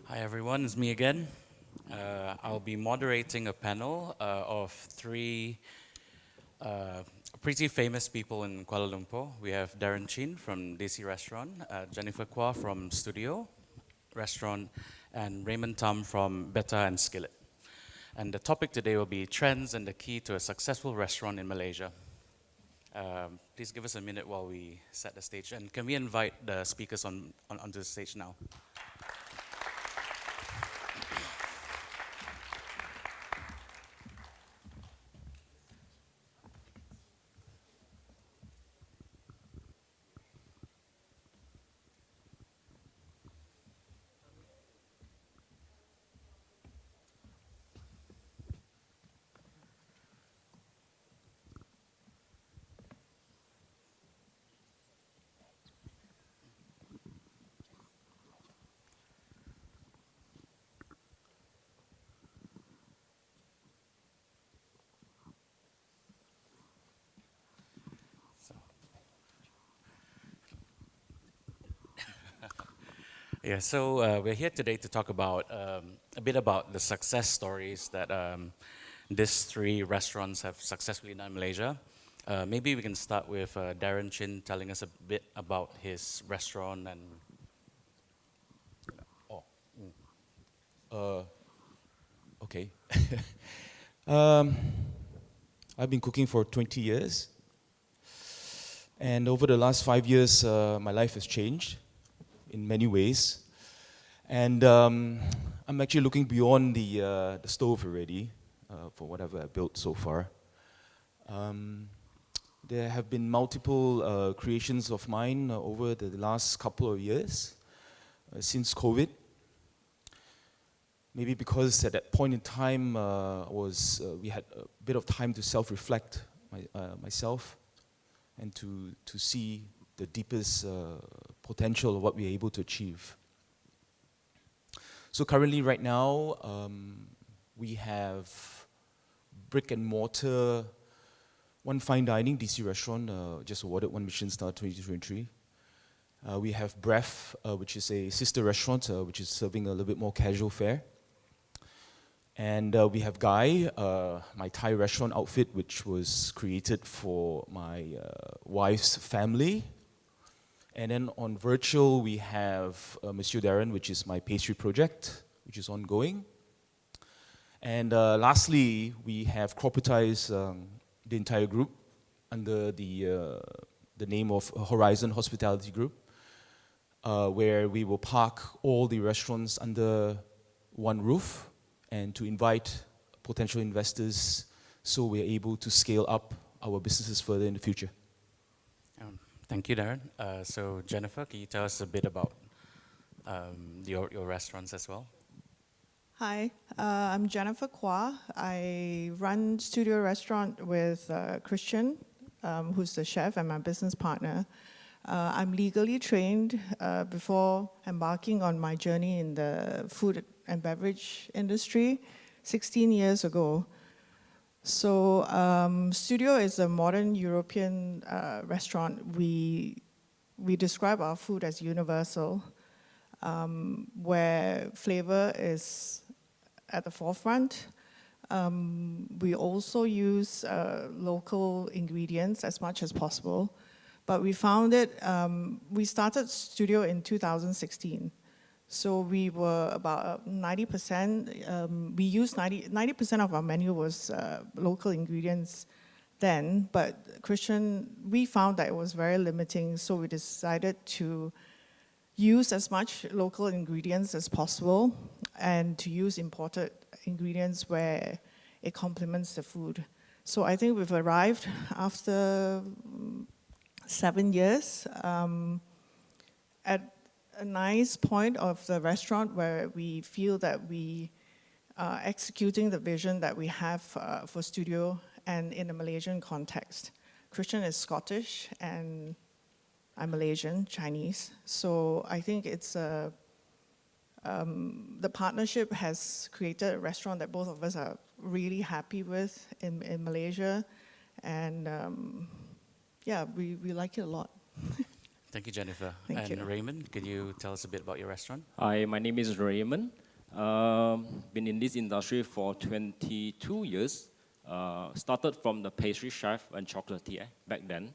Hi everyone, it's me again. I'll be moderating a panel of three pretty famous people in Kuala Lumpur. We have Darren Chin from Desi Restaurant, Jenifer Kuah from Studio Restaurant, and Raymond Tham from Beta and Skillet. And the topic today will be trends and the key to a successful restaurant in Malaysia. Please give us a minute while we set the stage. And can we invite the speakers onto the stage now? Yeah, so we're here today to talk about a bit about the success stories that these three restaurants have successfully done in Malaysia. Maybe we can start with Darren Chin telling us a bit about his restaurant and. Oh, uh, okay. um, I've been cooking for 20 years, and over the last 5 years, my life has changed in many ways. And I'm actually looking beyond the stove already for whatever I built so far. Um, there have been multiple creations of mine over the last couple of years since COVID. Maybe because at that point in time we had a bit of time to self-reflect myself and to see the deepest potential of what we're able to achieve. So currently, right now, we have brick and mortar, one fine dining DC restaurant, just awarded one Michelin star 2023. We have Breath, which is a sister restaurant, which is serving a little bit more casual fare. And we have Guy, my Thai restaurant outfit, which was created for my wife's family. And then on virtual, we have Monsieur Darren, which is my pastry project, which is ongoing. And lastly, we have corporatized the entire group under the name of Horizon Hospitality Group, where we will park all the restaurants under one roof and to invite potential investors so we're able to scale up our businesses further in the future. Thank you, Darren. So Jenifer, can you tell us a bit about your restaurants as well? Hi, I'm Jenifer Kuah. I run Studio Restaurant with Christian, who's the chef and my business partner. I'm legally trained before embarking on my journey in the food and beverage industry 16 years ago. So Studio is a modern European restaurant. We describe our food as universal, where flavor is at the forefront. We also use local ingredients as much as possible. But we found it, we started Studio in 2016. So we were about 90%, we used 90% of our menu was local ingredients then, but Christian, we found that it was very limiting, so we decided to use as much local ingredients as possible and to use imported ingredients where it complements the food. So I think we've arrived after 7 years at a nice point of the restaurant where we feel that we are executing the vision that we have for Studio and in a Malaysian context. Christian is Scottish and I'm Malaysian, Chinese. So I think it's the partnership has created a restaurant that both of us are really happy with in Malaysia. And yeah, we like it a lot. Thank you, Jenifer. Thank And you. Raymond, could you tell us a bit about your restaurant? Hi, my name is Raymond. Been in this industry for 22 years. Started from the pastry chef and chocolatier back then.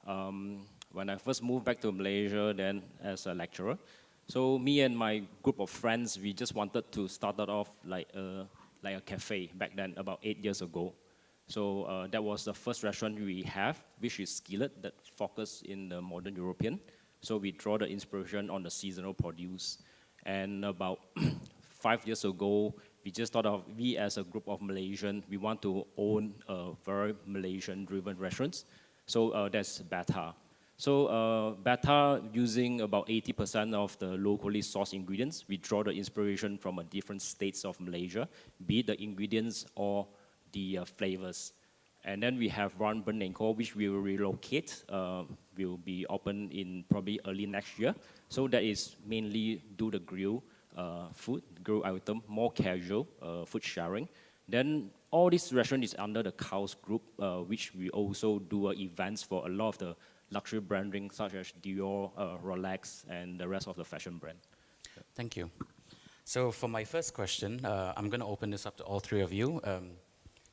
When I first moved back to Malaysia, then as a lecturer. So me and my group of friends, we just wanted to start it off like a cafe back then, about 8 years ago. So that was the first restaurant we have, which is Skillet, that focus in the modern European. So we draw the inspiration on the seasonal produce. And about 5 years ago, we just thought of, we as a group of Malaysian, we want to own a very Malaysian-driven restaurants. So that's Bata. So Bata, using about 80% of the locally sourced ingredients, we draw the inspiration from different states of Malaysia, be it the ingredients or the flavors. And then we have Run Burn and Co, which we will relocate, will be open in probably early next year. So that is mainly do the grill food, grill item, more casual food sharing. Then all this restaurant is under the Cows Group, which we also do events for a lot of the luxury branding such as Dior, Rolex, and the rest of the fashion brand. Thank you. So for my first question, I'm going to open this up to all three of you.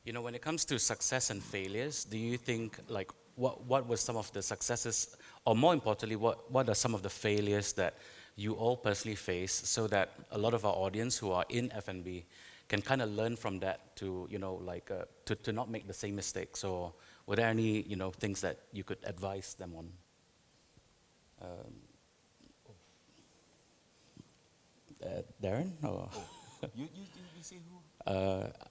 You know, when it comes to success and failures, do you think, like, what were some of the successes, or more importantly, what are some of the failures that you all personally face, so that a lot of our audience who are in F&B can kind of learn from that to, you know, like, to not make the same mistakes? Or were there any, you know, things that you could advise them on? Darren? Or? You say who?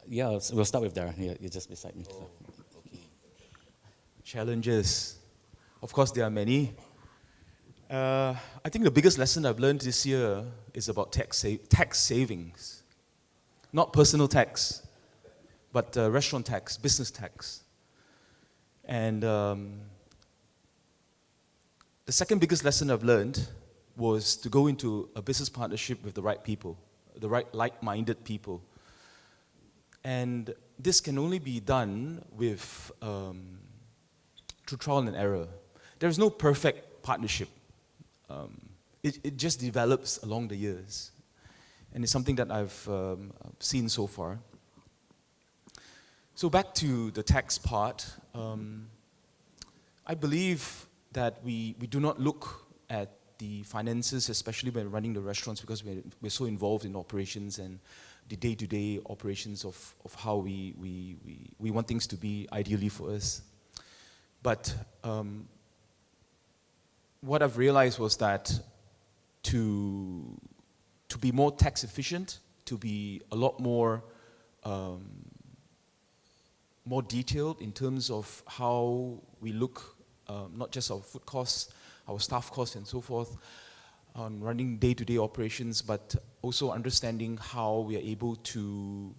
Yeah, we'll start with Darren. You're just beside me. So. Okay. Challenges. Of course, there are many. I think the biggest lesson I've learned this year is about tax savings. Not personal tax, but restaurant tax, business tax. And the second biggest lesson I've learned was to go into a business partnership with the right people, the right like-minded people. And this can only be done with through trial and error. There is no perfect partnership. It just develops along the years. And it's something that I've seen so far. So back to the tax part, I believe that we do not look at the finances, especially when running the restaurants, because we're so involved in operations and the day-to-day operations of how we want things to be ideally for us. But what I've realized was that to be more tax efficient, to be a lot more detailed in terms of how we look, not just our food costs, our staff costs and so forth, on running day-to-day operations, but also understanding how we are able to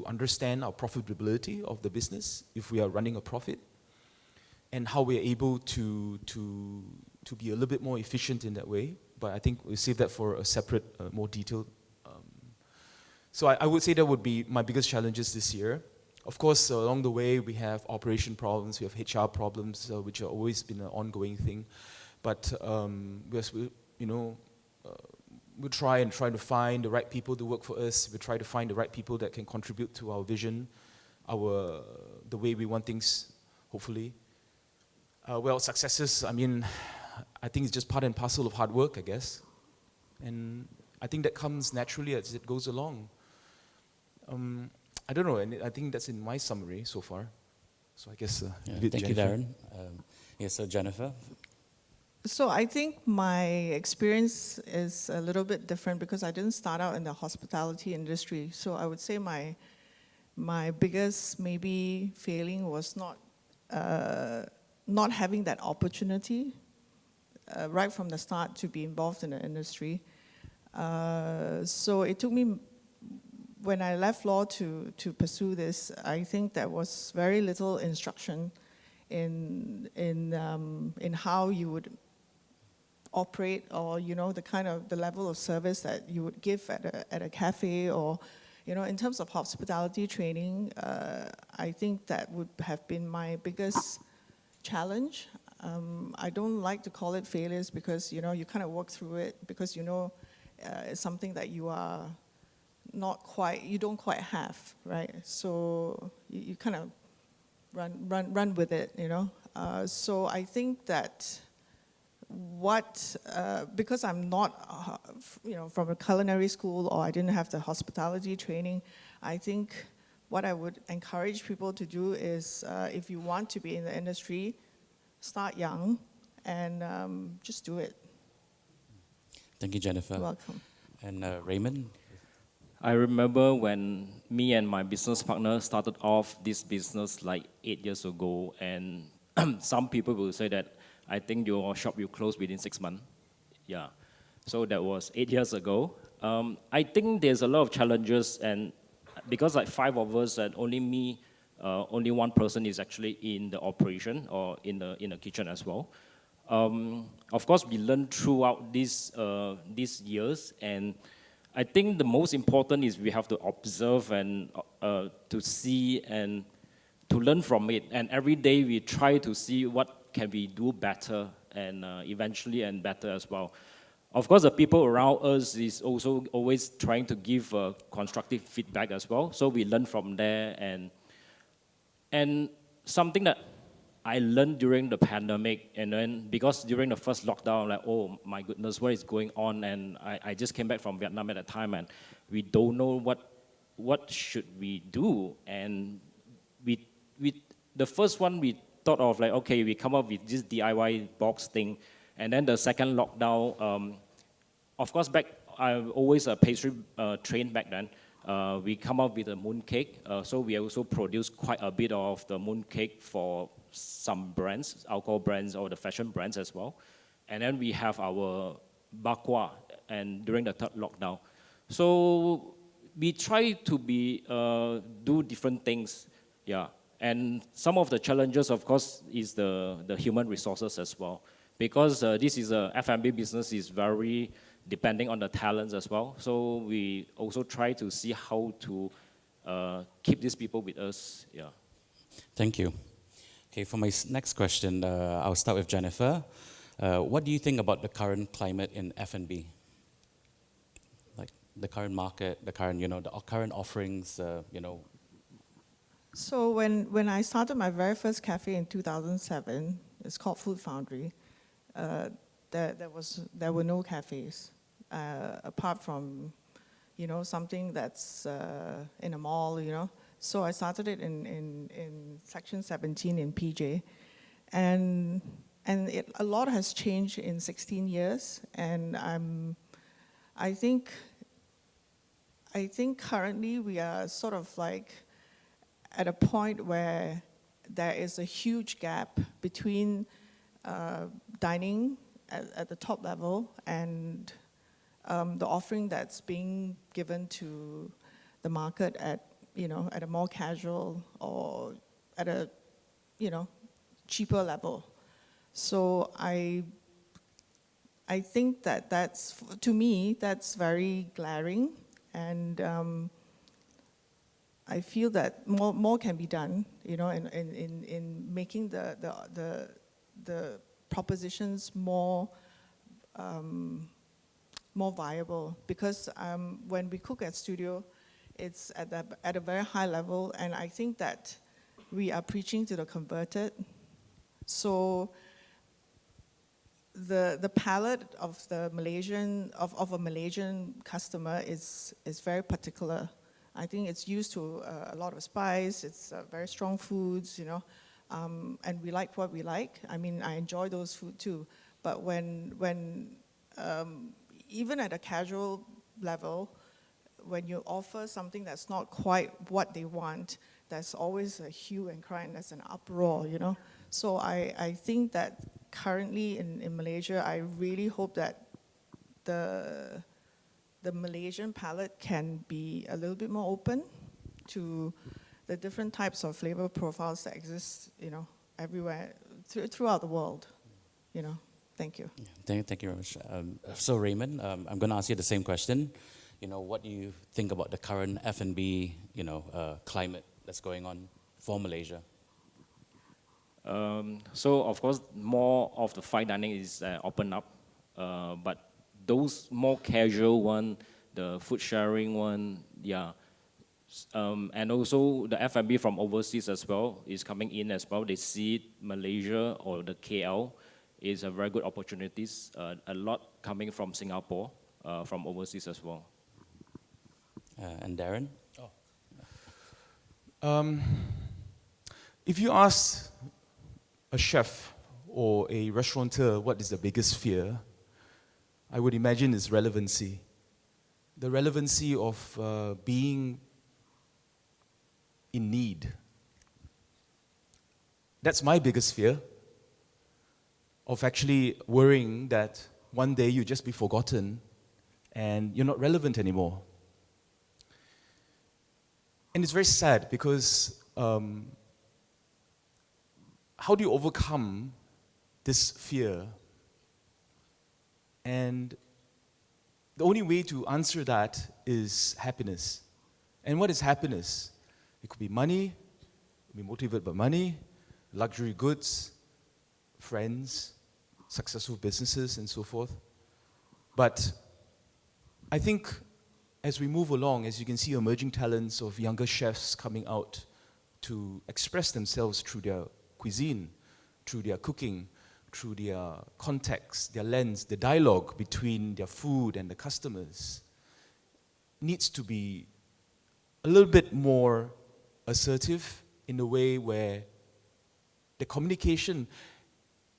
understand our profitability of the business if we are running a profit, and how we are able to be a little bit more efficient in that way. But I think we'll save that for a separate, more detailed. So I would say that would be my biggest challenges this year. Of course, along the way, we have operation problems, we have HR problems, which have always been an ongoing thing. But we try to find the right people to work for us. We try to find the right people that can contribute to our vision, the way we want things, hopefully. Successes, I mean, I think it's just part and parcel of hard work, I guess. And I think that comes naturally as it goes along. I don't know, and I think that's in my summary so far. So I guess, thank you, Darren. So Jenifer? So I think my experience is a little bit different because I didn't start out in the hospitality industry. So I would say my biggest maybe failing was not having that opportunity right from the start to be involved in the industry. So it took me, when I left law to pursue this, I think there was very little instruction in how you would operate, or the level of service that you would give at a cafe, or in terms of hospitality training. I think that would have been my biggest challenge. I don't like to call it failures because, you know, you kind of work through it because, you know, it's something that you are you don't quite have, right? So you kind of run with it, you know? So I think that because I'm not, you know, from a culinary school or I didn't have the hospitality training, I think what I would encourage people to do is if you want to be in the industry, start young and just do it. Thank you, Jenifer. You're welcome. And Raymond? I remember when me and my business partner started off this business like 8 years ago, and some people will say that I think your shop will close within 6 months. Yeah, so that was 8 years ago. I think there's a lot of challenges, and because like 5 of us and only me, only one person is actually in the operation or in the kitchen as well. Of course, we learned throughout these years, and I think the most important is we have to observe and to see and to learn from it. And every day we try to see what can we do better and eventually and better as well. Of course, the people around us is also always trying to give constructive feedback as well. So we learn from there, and something that I learned during the pandemic, and then because during the first lockdown, like, oh my goodness, what is going on? And I just came back from Vietnam at the time, and we don't know what should we do. And we the first one we thought of like, okay, we come up with this DIY box thing, and then the second lockdown, of course, I always a pastry trained back then. We come up with a mooncake, so we also produce quite a bit of the mooncake for some brands, alcohol brands or the fashion brands as well. And then we have our Kuah, and during the third lockdown. So we try to do different things, yeah. And some of the challenges, of course, is the human resources as well. Because this is a F&B business, is very depending on the talents as well. So we also try to see how to keep these people with us, yeah. Thank you. Okay, for my next question, I'll start with Jenifer. What do you think about the current climate in F&B? Like the current market, the current, the current offerings, So when I started my very first cafe in 2007, it's called Food Foundry. There were no cafes apart from, something that's in a mall, So I started it in Section 17 in PJ, and a lot has changed in 16 years, and I think currently we are sort of like at a point where there is a huge gap between dining at the top level and the offering that's being given to the market at a more casual or at a cheaper level. So I think that's, to me, that's very glaring, and I feel that more can be done, in making the propositions more viable. Because when we cook at studio, it's at a very high level, and I think that we are preaching to the converted. So the palate of the of a Malaysian customer is very particular. I think it's used to a lot of spice. It's very strong foods, and we like what we like. I mean, I enjoy those food too. But when even at a casual level, when you offer something that's not quite what they want, there's always a hue and cry, and there's an uproar, So I think that currently in Malaysia, I really hope that the Malaysian palate can be a little bit more open to the different types of flavor profiles that exist, everywhere, throughout the world, Thank you. Thank you very much. So Raymond, I'm going to ask you the same question. What do you think about the current F&B, climate that's going on for Malaysia? So of course, more of the fine dining is open up, but those more casual one, the food sharing one, yeah. And also the F&B from overseas as well is coming in as well. They see Malaysia or the KL is a very good opportunities. A lot coming from Singapore, from overseas as well. And Darren? If you ask a chef or a restaurateur what is the biggest fear, I would imagine it's relevancy. The relevancy of being in need. That's my biggest fear, of actually worrying that one day you just be forgotten and you're not relevant anymore. And it's very sad because how do you overcome this fear? And the only way to answer that is happiness. And what is happiness? It could be money, be motivated by money, luxury goods, friends, successful businesses, and so forth. But I think as we move along, as you can see emerging talents of younger chefs coming out to express themselves through their cuisine, through their cooking, through their context, their lens, the dialogue between their food and the customers, needs to be a little bit more assertive in a way where the communication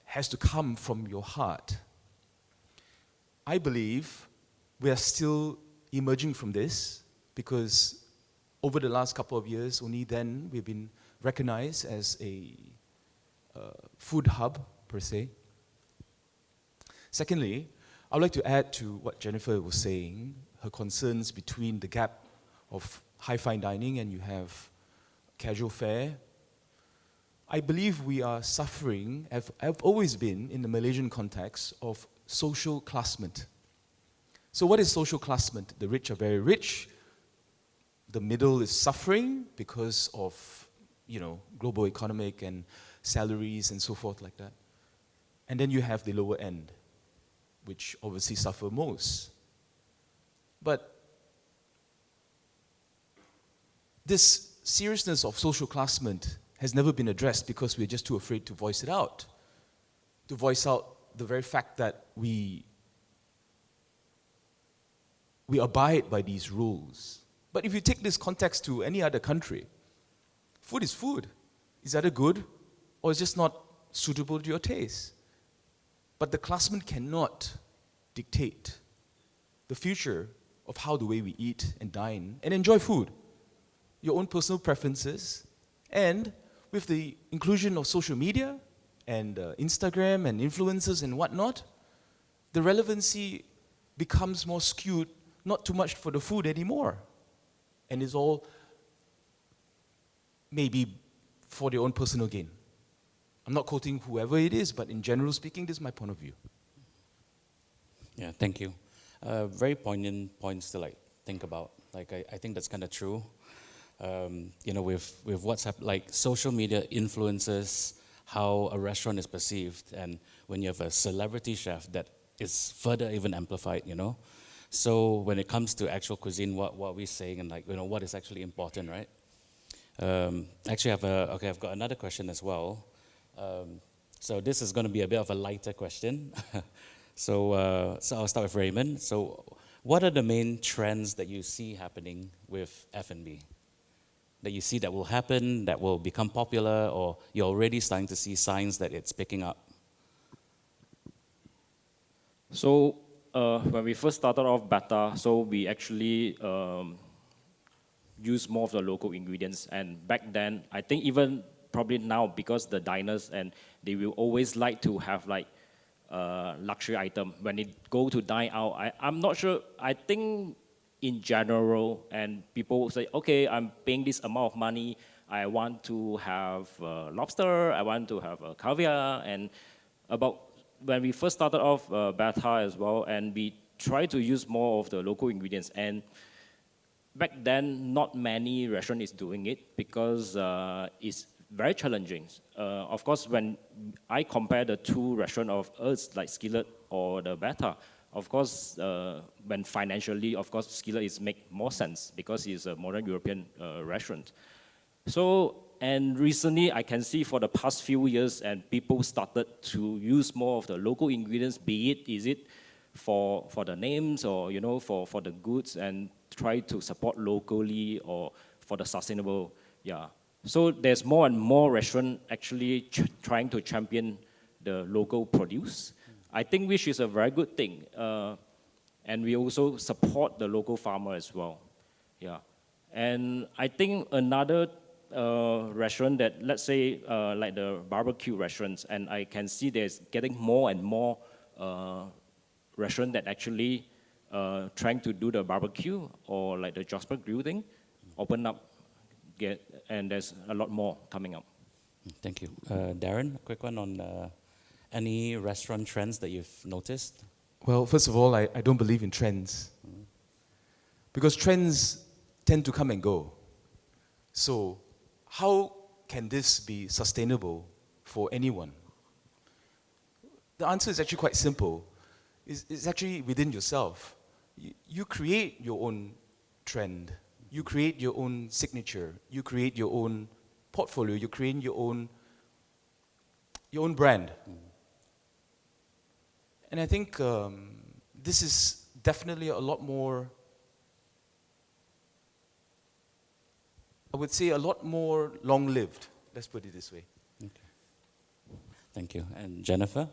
has to come from your heart. I believe we are still emerging from this because over the last couple of years, only then we've been recognized as a food hub, per se. Secondly, I would like to add to what Jenifer was saying, her concerns between the gap of high fine dining and you have casual fare. I believe we are suffering, have always been in the Malaysian context, of social classment. So what is social classment? The rich are very rich, the middle is suffering because of, global economic and salaries and so forth like that. And then you have the lower end, which obviously suffer most. But this seriousness of social classment has never been addressed because we're just too afraid to voice it out. To voice out the very fact that we abide by these rules. But if you take this context to any other country, food is food. It's either good or it's just not suitable to your taste. But the classmen cannot dictate the future of how the way we eat and dine and enjoy food. Your own personal preferences, and with the inclusion of social media and Instagram and influencers and whatnot, the relevancy becomes more skewed, not too much for the food anymore. And it's all maybe for their own personal gain. I'm not quoting whoever it is, but in general speaking, this is my point of view. Yeah, thank you. Very poignant points to think about. I think that's kind of true. With what's happened, social media influences how a restaurant is perceived, and when you have a celebrity chef, that is further even amplified. So when it comes to actual cuisine, what we're saying and what is actually important, right? Actually, I've got another question as well. So this is going to be a bit of a lighter question. So I'll start with Raymond. So what are the main trends that you see happening with F&B? That you see that will happen, that will become popular, or you're already starting to see signs that it's picking up? So when we first started off Bata, so we actually use more of the local ingredients. And back then, I think even probably now, because the diners, and they will always like to have luxury item. When they go to dine out, I'm not sure, I think in general, and people say, okay, I'm paying this amount of money, I want to have lobster, I want to have caviar, and when we first started off Bata as well, and we try to use more of the local ingredients, and back then, not many restaurant is doing it because it's very challenging. Of course, when I compare the two restaurants of us, like Skillet or the Beta, of course, when financially, of course, Skillet is make more sense because it's a modern European restaurant. So, and recently I can see for the past few years, and people started to use more of the local ingredients, is it for the names or, for the goods, and try to support locally or for the sustainable, yeah. So there's more and more restaurants actually trying to champion the local produce. I think which is a very good thing. And we also support the local farmer as well, yeah. And I think another restaurant that, let's say, like the barbecue restaurants, and I can see there's getting more and more restaurants that actually trying to do the barbecue or like the Jasper grill thing, open up, and there's a lot more coming up. Thank you. Darren, a quick one on any restaurant trends that you've noticed? Well, first of all, I don't believe in trends. Because trends tend to come and go. So how can this be sustainable for anyone? The answer is actually quite simple. It's actually within yourself. You create your own trend. You create your own signature. You create your own portfolio. You create your own brand. And I think this is definitely a lot more, I would say a lot more long-lived. Let's put it this way. Okay. Thank you. And Jenifer?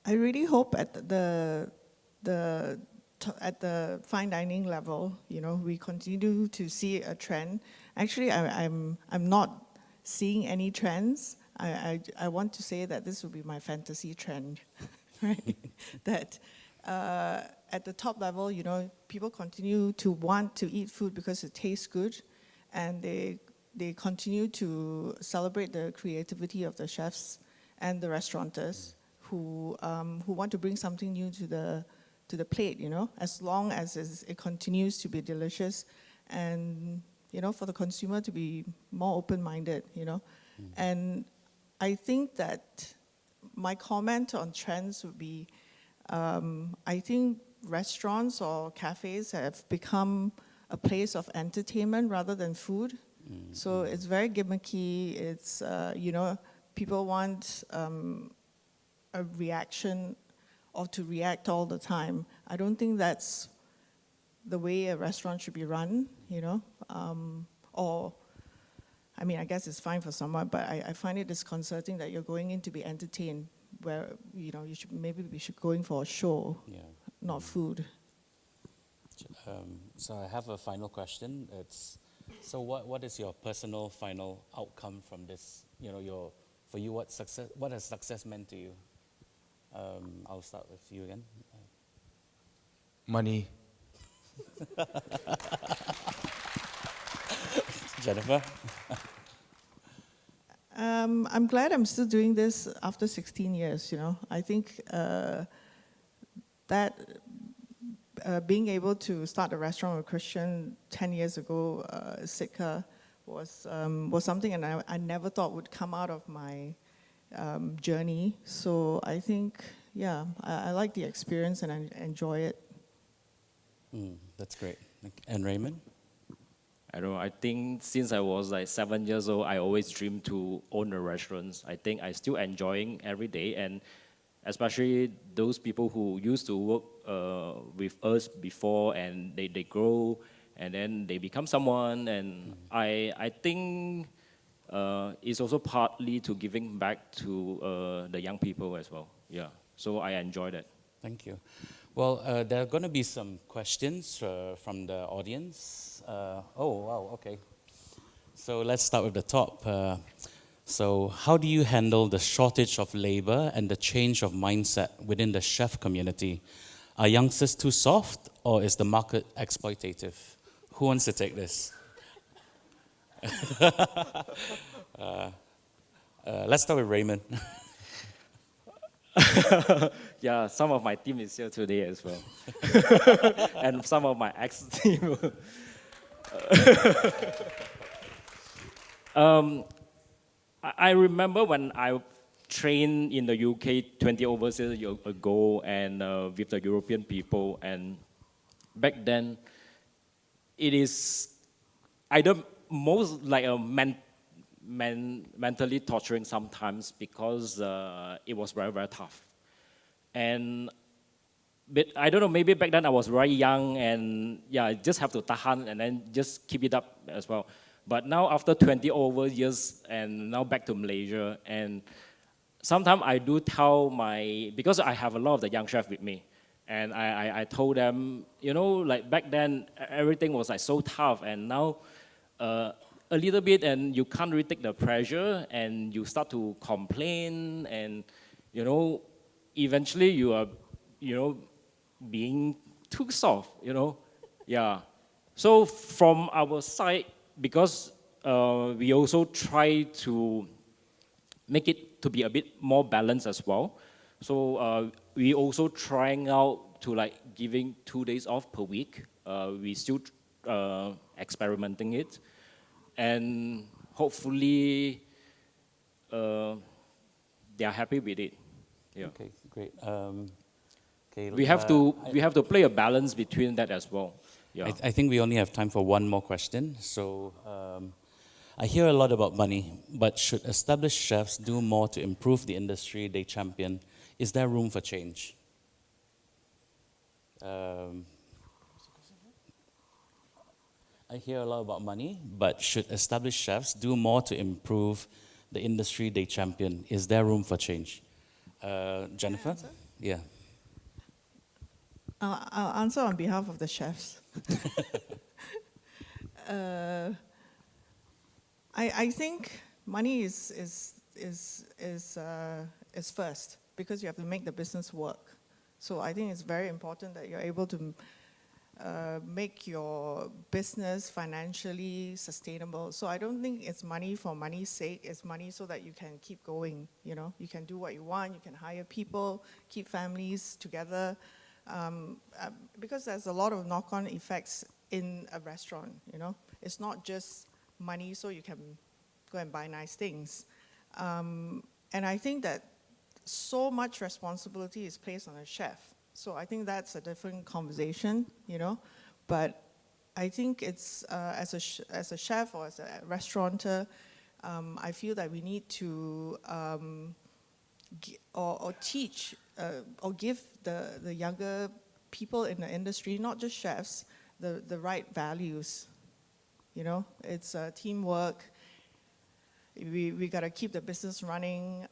I really hope at the fine dining level, we continue to see a trend. Actually, I'm not seeing any trends. I want to say that this will be my fantasy trend, right? That at the top level, people continue to want to eat food because it tastes good, and they continue to celebrate the creativity of the chefs and the restaurateurs who want to bring something new to the plate, as long as it continues to be delicious, and for the consumer to be more open-minded, And I think that my comment on trends would be, I think restaurants or cafes have become a place of entertainment rather than food. So it's very gimmicky. It's, people want a reaction or to react all the time. I don't think that's the way a restaurant should be run, I guess it's fine for someone, but I find it disconcerting that you're going in to be entertained, where maybe we should going for a show, not food. So I have a final question. So what is your personal final outcome from this? For you, what has success meant to you? I'll start with you again. Money. Jenifer? I'm glad I'm still doing this after 16 years, I think that being able to start a restaurant with Christian 10 years ago, Sitka, was something and I never thought would come out of my journey. So I think, I like the experience and I enjoy it. That's great. And Raymond? I don't know, I think since I was like 7 years old, I always dreamed to own a restaurant. I think I still enjoying every day, and especially those people who used to work with us before, and they grow, and then they become someone, and I think it's also partly to giving back to the young people as well. Yeah, so I enjoy that. Thank you. Well, there are going to be some questions from the audience. Okay. So let's start with the top. So how do you handle the shortage of labor and the change of mindset within the chef community? Are youngsters too soft, or is the market exploitative? Who wants to take this? Let's start with Raymond. Yeah, some of my team is here today as well. And some of my ex-team. Um, I remember when I trained in the UK 20 over years ago and with the European people, and back then it is either most like a mentally torturing sometimes because it was very, very tough. And but I don't know, maybe back then I was very young and yeah, I just have to tahan and then just keep it up as well. But now after 20 over years and now back to Malaysia, and sometimes I do tell because I have a lot of the young chefs with me, and I told them, you know, like back then everything was like so tough, and now a little bit, and you can't really take the pressure, and you start to complain, and you know, eventually you are, you know, being too soft, you know, yeah. So from our side, because we also try to make it to be a bit more balanced as well. So we also trying out to like giving 2 days off per week. We still experimenting it, and hopefully they are happy with it. Yeah. Okay, great. Okay, We have to play a balance between that as well. Yeah. I think we only have time for one more question. So I hear a lot about money, but should established chefs do more to improve the industry they champion? Is there room for change? I hear a lot about money, but should established chefs do more to improve the industry they champion? Is there room for change? Jenifer? answer? Yeah. I'll answer on behalf of the chefs. I think money is first because you have to make the business work. So I think it's very important that you're able to make your business financially sustainable. So I don't think it's money for money's sake. It's money so that you can keep going. You know, you can do what you want. You can hire people, keep families together. Because there's a lot of knock-on effects in a restaurant, you know. It's not just money so you can go and buy nice things. And I think that so much responsibility is placed on a chef. So I think that's a different conversation, you know. But I think it's, as a chef or as a restaurateur, I feel that we need to or teach or give the younger people in the industry, not just chefs, the right values. You know, it's teamwork. We got to keep the business running.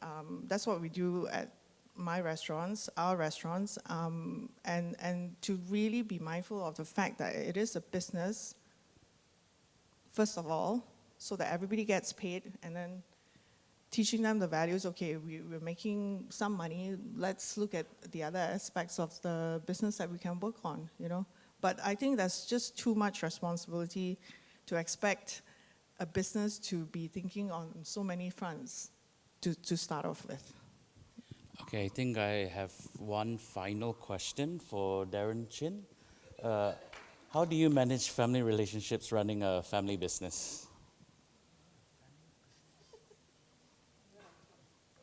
That's what we do at my restaurants, our restaurants, and to really be mindful of the fact that it is a business, first of all, so that everybody gets paid, and then teaching them the values. Okay, we're making some money. Let's look at the other aspects of the business that we can work on, you know. But I think that's just too much responsibility to expect a business to be thinking on so many fronts to start off with. Okay, I think I have one final question for Darren Chin. How do you manage family relationships running a family business?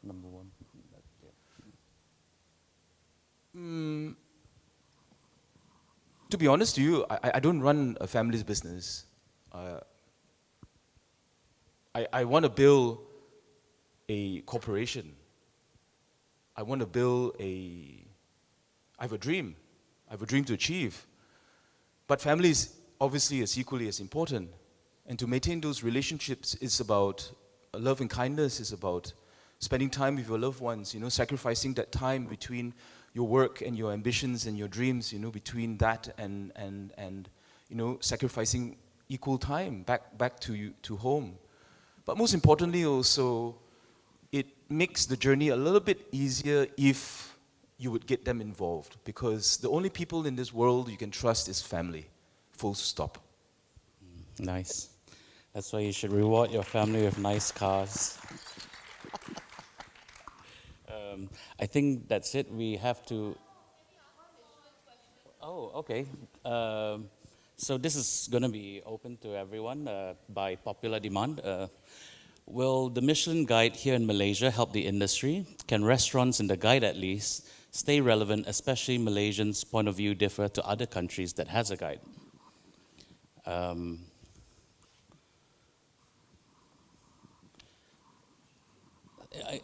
Number one. To be honest to you, I don't run a family's business. I want to build a corporation. I want to build I have a dream. I have a dream to achieve. But family is obviously as equally as important. And to maintain those relationships is about love and kindness, is about spending time with your loved ones, you know, sacrificing that time between your work and your ambitions and your dreams, you know, between that and you know, sacrificing equal time back to home. But most importantly also, it makes the journey a little bit easier if you would get them involved, because the only people in this world you can trust is family, full stop. Nice. That's why you should reward your family with nice cars. I think that's it. We have to. Oh, okay. So this is going to be open to everyone by popular demand. Will the Michelin Guide here in Malaysia help the industry? Can restaurants in the guide at least stay relevant, especially Malaysians' point of view differ to other countries that has a guide?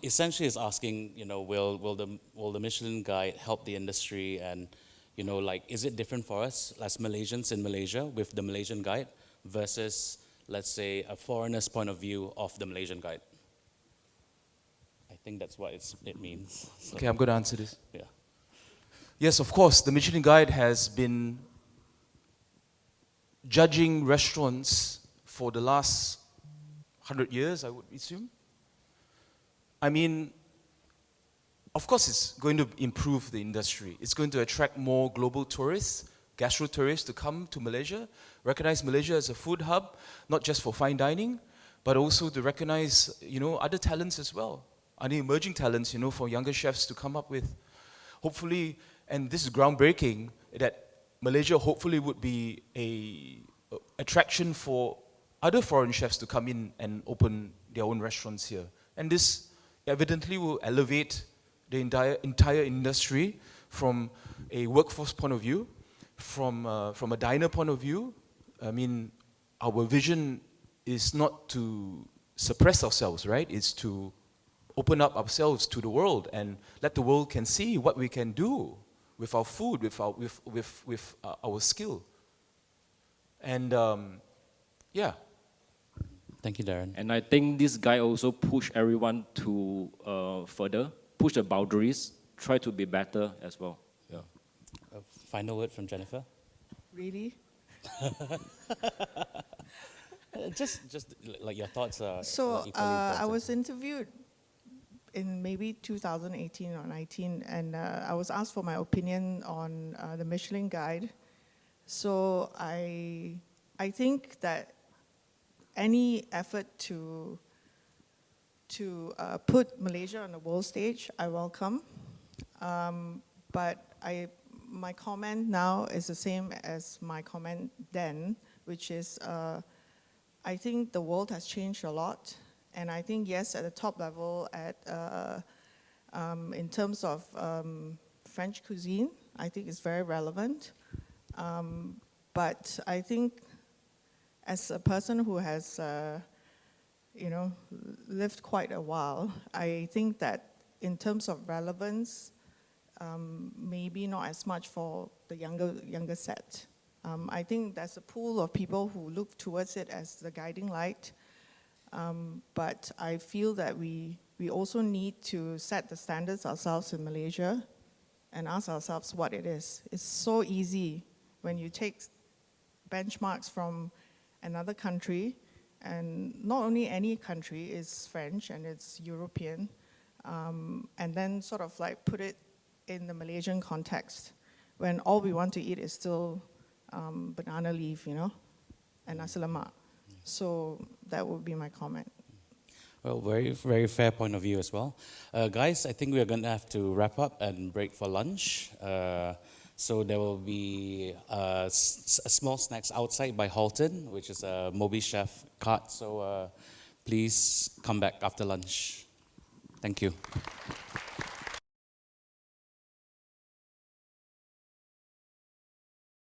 Essentially, it's asking, will the Michelin Guide help the industry, and is it different for us as Malaysians in Malaysia with the Malaysian Guide versus, let's say, a foreigner's point of view of the Malaysian Guide? I think that's what it means. So, Okay, I'm going to answer this. yeah. Yes, of course, the Michelin Guide has been judging restaurants for the last 100 years, I would assume. I mean, of course it's going to improve the industry. It's going to attract more global tourists, gastro tourists to come to Malaysia, recognize Malaysia as a food hub, not just for fine dining, but also to recognize, other talents as well. Other emerging talents, for younger chefs to come up with. Hopefully, and this is groundbreaking, that Malaysia hopefully would be a attraction for other foreign chefs to come in and open their own restaurants here. And this evidently will elevate the entire industry from a workforce point of view, from a diner point of view. I mean, our vision is not to suppress ourselves, right? It's to open up ourselves to the world and let the world can see what we can do with our food, with our skill. And yeah. Thank you, Darren. And I think this guy also push everyone to further, push the boundaries, try to be better as well. Yeah. A final word from Jenifer? Really? Just like your thoughts are So equally I important. was interviewed in maybe 2018 or 19, and I was asked for my opinion on the Michelin Guide. So I think that any effort to put Malaysia on the world stage, I welcome. But my comment now is the same as my comment then, which is I think the world has changed a lot. And I think, yes, at the top level, in terms of French cuisine, I think it's very relevant. But I think as a person who has, lived quite a while, I think that in terms of relevance, maybe not as much for the younger set. I think there's a pool of people who look towards it as the guiding light. But I feel that we also need to set the standards ourselves in Malaysia and ask ourselves what it is. It's so easy when you take benchmarks from another country, and not only any country, it's French and it's European, and then sort of like put it in the Malaysian context, when all we want to eat is still banana leaf, and nasi lemak. So that would be my comment. Well, very, very fair point of view as well. Guys, I think we're going to have to wrap up and break for lunch. So there will be a small snacks outside by Halton, which is a Moby Chef cart. So please come back after lunch. Thank you.